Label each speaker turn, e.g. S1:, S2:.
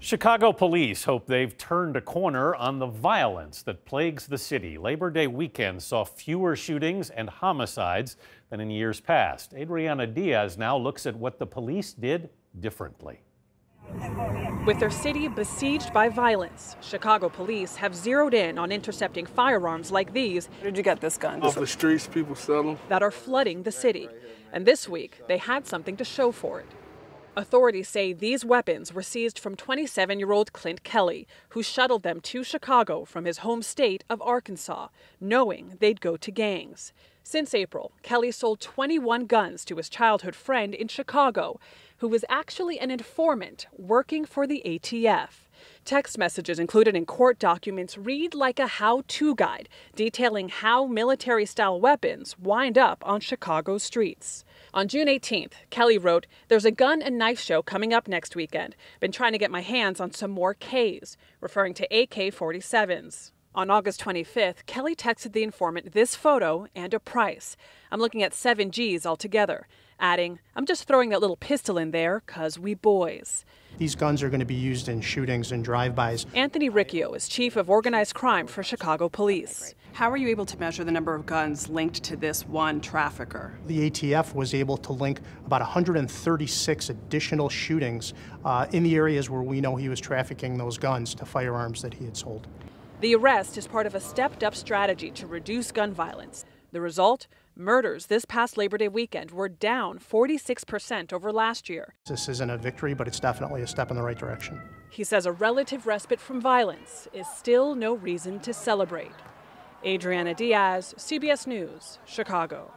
S1: Chicago police hope they've turned a corner on the violence that plagues the city. Labor Day weekend saw fewer shootings and homicides than in years past. Adriana Diaz now looks at what the police did differently.
S2: With their city besieged by violence, Chicago police have zeroed in on intercepting firearms like these.
S3: Where did you get this gun?
S4: Off the streets, people sell them.
S2: That are flooding the city. And this week, they had something to show for it. Authorities say these weapons were seized from 27-year-old Clint Kelly, who shuttled them to Chicago from his home state of Arkansas, knowing they'd go to gangs. Since April, Kelly sold 21 guns to his childhood friend in Chicago, who was actually an informant working for the ATF. Text messages included in court documents read like a how-to guide, detailing how military-style weapons wind up on Chicago's streets. On June 18th, Kelly wrote, "There's a gun and knife show coming up next weekend. Been trying to get my hands on some more Ks," referring to AK-47s. On August 25th, Kelly texted the informant this photo and a price. "I'm looking at 7 Gs altogether," adding, "I'm just throwing that little pistol in there 'cause we boys."
S5: These guns are going to be used in shootings and drive-bys.
S2: Anthony Riccio is chief of organized crime for Chicago Police.
S3: How are you able to measure the number of guns linked to this one trafficker?
S5: The ATF was able to link about 136 additional shootings in the areas where we know he was trafficking those guns to firearms that he had sold.
S2: The arrest is part of a stepped-up strategy to reduce gun violence. The result? Murders this past Labor Day weekend were down 46% over last year.
S5: This isn't a victory, but it's definitely a step in the right direction.
S2: He says a relative respite from violence is still no reason to celebrate. Adriana Diaz, CBS News, Chicago.